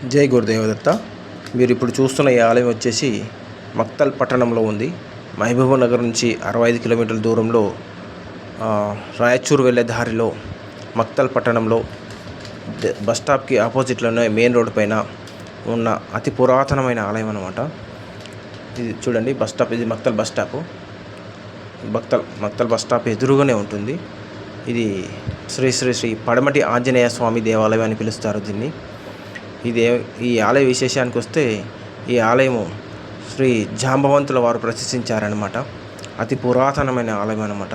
జై గురుదేవదత్త. మీరు ఇప్పుడు చూస్తున్న ఈ ఆలయం వచ్చేసి మక్తల్ పట్టణంలో ఉంది. మహబూబ్ నగర్ నుంచి 65 కిలోమీటర్ల దూరంలో రాయచూరు వెళ్ళే దారిలో మక్తల్ పట్టణంలో బస్ స్టాప్కి ఆపోజిట్లోనే మెయిన్ రోడ్డు పైన ఉన్న అతి పురాతనమైన ఆలయం అన్నమాట. ఇది చూడండి బస్ స్టాప్. ఇది Maktal bus stop. Maktal bus stop ఎదురుగానే ఉంటుంది. ఇది శ్రీ శ్రీ శ్రీ పడమటి ఆంజనేయ స్వామి దేవాలయం అని పిలుస్తారు దీన్ని. ఈ ఆలయ విశేషానికి వస్తే, ఈ ఆలయము శ్రీ జాంబవంతుల వారు ప్రతిష్ఠించారనమాట. అతి పురాతనమైన ఆలయం అనమాట.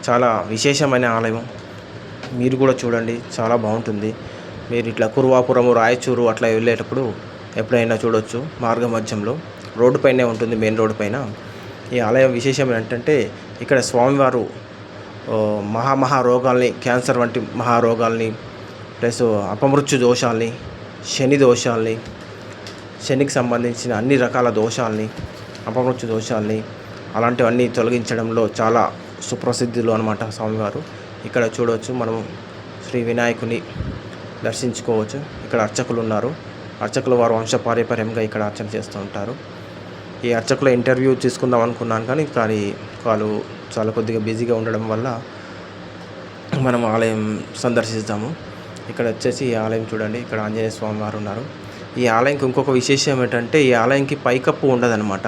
చాలా విశేషమైన ఆలయం. మీరు కూడా చూడండి, చాలా బాగుంటుంది. మీరు ఇట్లా కురువాపురము, రాయచూరు అట్లా వెళ్ళేటప్పుడు ఎప్పుడైనా చూడవచ్చు. మార్గ మధ్యంలో రోడ్డు పైనే ఉంటుంది, మెయిన్ రోడ్డు పైన. ఈ ఆలయం విశేషం ఏంటంటే, ఇక్కడ స్వామివారు రోగాల్ని, క్యాన్సర్ వంటి మహారోగాల్ని, ప్లస్ అపమృత్యు దోషాల్ని, శని దోషాల్ని, శనికి సంబంధించిన అన్ని రకాల దోషాల్ని, అపమృత్యు దోషాల్ని, అలాంటివన్నీ తొలగించడంలో చాలా సుప్రసిద్ధులు అనమాట స్వామివారు. ఇక్కడ చూడవచ్చు, మనము శ్రీ వినాయకుని దర్శించుకోవచ్చు. ఇక్కడ అర్చకులు ఉన్నారు. అర్చకులు వారు వంశపారంపర్యంగా ఇక్కడ అర్చన చేస్తూ ఉంటారు. ఈ అర్చకుల ఇంటర్వ్యూ తీసుకుందాం అనుకున్నాను, కానీ వాళ్ళు చాలా కొద్దిగా బిజీగా ఉండడం వల్ల మనం ఆలయం సందర్శిస్తాము. ఇక్కడ వచ్చేసి ఈ ఆలయం చూడండి, ఇక్కడ ఆంజనేయ స్వామి వారు ఉన్నారు. ఈ ఆలయంకి ఇంకొక విశేషం ఏంటంటే, ఈ ఆలయంకి పైకప్పు ఉండదన్నమాట.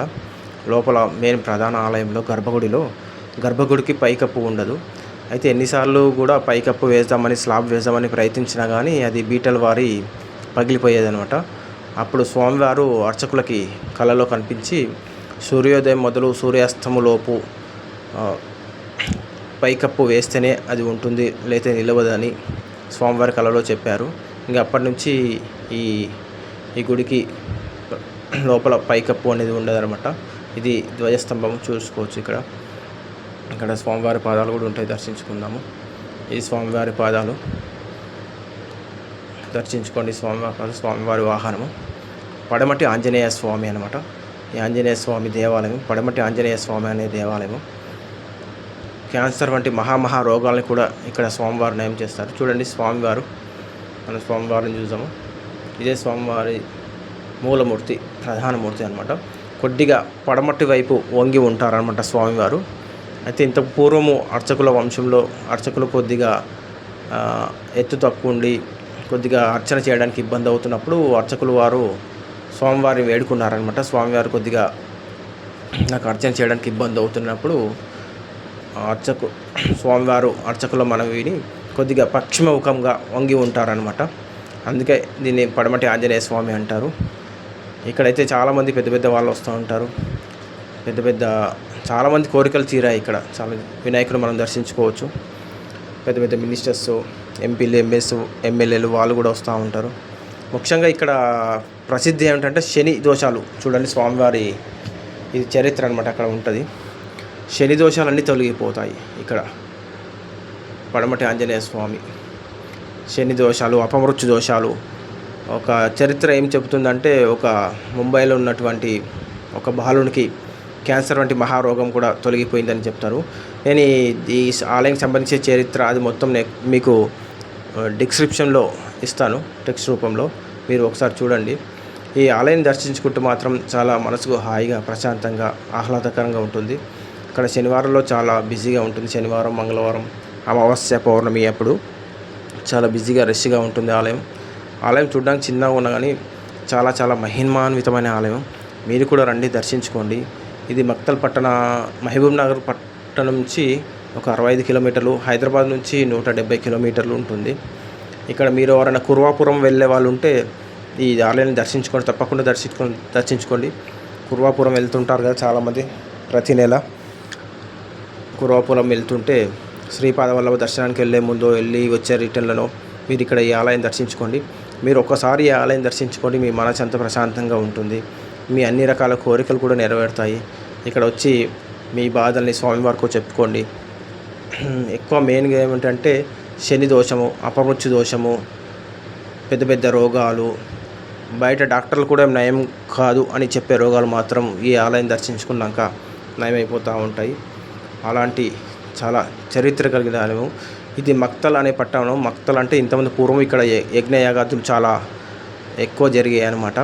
లోపల మెయిన్ ప్రధాన ఆలయంలో గర్భగుడికి పైకప్పు ఉండదు. అయితే ఎన్నిసార్లు కూడా పైకప్పు వేద్దామని, స్లాబ్ వేద్దామని ప్రయత్నించినా కానీ అది బీటల వారి పగిలిపోయేదనమాట. అప్పుడు స్వామివారు అర్చకులకి కలలో కనిపించి, సూర్యోదయం మొదలు సూర్యాస్తములోపు పైకప్పు వేస్తేనే అది ఉంటుంది, లేతే నిలవదని స్వామివారి కలలో చెప్పారు. ఇంకా అప్పటి నుంచి ఈ గుడికి లోపల పైకప్పు అనేది ఉండదన్నమాట. ఇది ధ్వజస్తంభం చూసుకోవచ్చు. ఇక్కడ స్వామివారి పాదాలు కూడా ఉంటాయి, దర్శించుకుందాము. ఈ స్వామివారి పాదాలు దర్శించుకోండి. స్వామివారి వాహనము పడమటి ఆంజనేయ స్వామి అనమాట. ఈ ఆంజనేయ స్వామి దేవాలయం, పడమటి ఆంజనేయ స్వామి అనే దేవాలయం, క్యాన్సర్ వంటి రోగాలను కూడా ఇక్కడ స్వామివారు నయం చేస్తారు. చూడండి స్వామివారు, మన స్వామివారిని చూసాము. ఇదే స్వామివారి మూలమూర్తి, ప్రధానమూర్తి అనమాట. కొద్దిగా పడమటి వైపు వంగి ఉంటారనమాట స్వామివారు. అయితే ఇంత పూర్వము అర్చకుల వంశంలో అర్చకులు కొద్దిగా ఎత్తు తక్కువ ఉండి కొద్దిగా అర్చన చేయడానికి ఇబ్బంది అవుతున్నప్పుడు అర్చకులు వారు స్వామివారిని వేడుకున్నారనమాట. స్వామివారు కొద్దిగా నాకు అర్చన చేయడానికి ఇబ్బంది అవుతున్నప్పుడు స్వామివారు అర్చకుల మనవిని కొద్దిగా పశ్చిమముఖంగా వంగి ఉంటారనమాట. అందుకే దీన్ని పడమటి ఆంజనేయ స్వామి అంటారు. ఇక్కడైతే చాలామంది పెద్ద వాళ్ళు వస్తూ ఉంటారు. చాలామంది కోరికలు తీరాయి. ఇక్కడ చాలా వినాయకుడు మనం దర్శించుకోవచ్చు. పెద్ద మినిస్టర్స్, ఎంపీలు, ఎమ్మెల్యేలు వాళ్ళు కూడా వస్తూ ఉంటారు. ముఖ్యంగా ఇక్కడ ప్రసిద్ధి ఏమిటంటే శని దోషాలు. చూడండి స్వామివారి ఇది చరిత్ర అనమాట. అక్కడ ఉంటుంది, శని దోషాలన్నీ తొలగిపోతాయి ఇక్కడ పడమటి ఆంజనేయ స్వామి. శని దోషాలు, అపమృత్యు దోషాలు. ఒక చరిత్ర ఏం చెబుతుందంటే, ఒక ముంబైలో ఉన్నటువంటి ఒక బాలునికి క్యాన్సర్ వంటి మహారోగం కూడా తొలగిపోయిందని చెప్తారు. నేను ఈ ఆలయం సంబంధించిన చరిత్ర అది మొత్తం మీకు డిస్క్రిప్షన్లో ఇస్తాను, టెక్స్ట్ రూపంలో. మీరు ఒకసారి చూడండి. ఈ ఆలయం దర్శించుకుంటూ మాత్రం చాలా మనసుకు హాయిగా, ప్రశాంతంగా, ఆహ్లాదకరంగా ఉంటుంది. ఇక్కడ శనివారంలో చాలా బిజీగా ఉంటుంది. శనివారం, మంగళవారం, అమావాస్య, పౌర్ణమి అప్పుడు చాలా బిజీగా, రష్గా ఉంటుంది ఆలయం చూడడానికి చిన్నగా ఉన్నా కానీ చాలా మహిమాన్వితమైన ఆలయం. మీరు కూడా రండి, దర్శించుకోండి. ఇది మహబూబ్ నగర్ పట్టణం నుంచి ఒక 65 కిలోమీటర్లు, హైదరాబాద్ నుంచి 170 కిలోమీటర్లు ఉంటుంది. ఇక్కడ మీరు ఎవరైనా కురువాపురం వెళ్ళే వాళ్ళు ఉంటే ఈ ఆలయాన్ని దర్శించుకోండి, తప్పకుండా దర్శించుకోండి. కురువాపురం వెళ్తుంటారు కదా చాలామంది, ప్రతి నెల కురువాపురం వెళ్తుంటే శ్రీపాద వల్లభ దర్శనానికి వెళ్ళే ముందు వచ్చే రిటర్న్లలో మీరు ఇక్కడ ఈ ఆలయం దర్శించుకోండి. మీరు ఒక్కసారి ఈ ఆలయం దర్శించుకోండి, మీ మనసు అంత ప్రశాంతంగా ఉంటుంది. మీ అన్ని రకాల కోరికలు కూడా నెరవేరుతాయి. ఇక్కడ వచ్చి మీ బాధల్ని స్వామివారితో చెప్పుకోండి. ఎక్కువ మెయిన్గా ఏమిటంటే శని దోషము, అపమృత్యు దోషము, పెద్ద రోగాలు, బయట డాక్టర్లు కూడా నయం కాదు అని చెప్పే రోగాలు మాత్రం ఈ ఆలయం దర్శించుకున్నాక నయమైపోతూ ఉంటాయి. అలాంటి చాలా చరిత్ర కలిగిన ఆలయం. ఇది మక్తల్ అనే పట్టణం. మక్తల్ అంటే ఇంతమంది పూర్వం ఇక్కడ యజ్ఞయాగాదులు చాలా ఎక్కువ జరిగాయి అన్నమాట.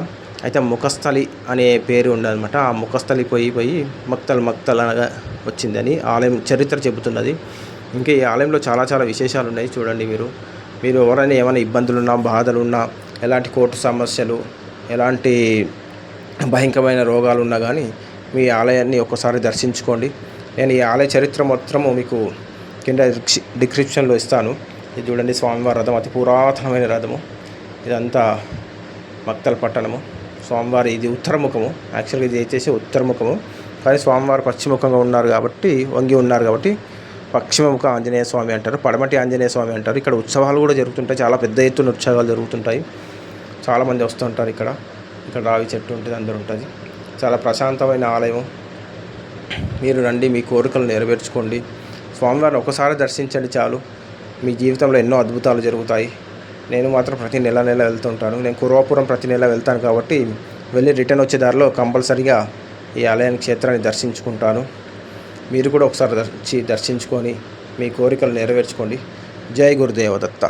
అయితే ముఖస్థలి అనే పేరు ఉండదన్నమాట. ఆ ముఖస్థలి పోయి మక్తల్ అనగా వచ్చిందని ఆలయం చరిత్ర చెబుతున్నది. ఇంకా ఈ ఆలయంలో చాలా చాలా విశేషాలు ఉన్నాయి. చూడండి మీరు ఎవరైనా ఏమైనా ఇబ్బందులున్నా, బాధలున్నా, ఎలాంటి కోర్టు సమస్యలు, ఎలాంటి భయంకరమైన రోగాలు ఉన్నా కానీ మీ ఆలయాన్ని ఒక్కసారి దర్శించుకోండి. నేను ఈ ఆలయ చరిత్ర మొత్తము మీకు కింద డిస్క్రిప్షన్లో ఇస్తాను. ఇది చూడండి, స్వామివారి రథం, అతి పురాతనమైన రథము. ఇదంతా మక్తల్ పట్టణము. స్వామివారి ఇది ఉత్తరముఖము. యాక్చువల్గా ఇది వచ్చేసి ఉత్తరముఖము, కానీ స్వామివారు పశ్చిమముఖంగా ఉన్నారు కాబట్టి, వంగి ఉన్నారు కాబట్టి పశ్చిమముఖ ఆంజనేయ స్వామి అంటారు, పడమటి ఆంజనేయ స్వామి అంటారు. ఇక్కడ ఉత్సవాలు కూడా జరుగుతుంటాయి, చాలా పెద్ద ఎత్తున ఉత్సవాలు జరుగుతుంటాయి. చాలామంది వస్తుంటారు. ఇక్కడ రావి చెట్టు ఉంటుంది, అందరూ ఉంటుంది. చాలా ప్రశాంతమైన ఆలయం. మీరు రండి, మీ కోరికలు నెరవేర్చుకోండి. స్వామివారిని ఒకసారి దర్శించండి చాలు, మీ జీవితంలో ఎన్నో అద్భుతాలు జరుగుతాయి. నేను మాత్రం ప్రతి నెల వెళ్తుంటాను. నేను కురవాపురం ప్రతి నెల వెళ్తాను కాబట్టి వెళ్ళి రిటర్న్ వచ్చే దారిలో కంపల్సరీగా ఈ ఆలయాన్ని, క్షేత్రాన్ని దర్శించుకుంటాను. మీరు కూడా ఒకసారి దర్శించుకొని మీ కోరికలు నెరవేర్చుకోండి. జై గురుదేవదత్త.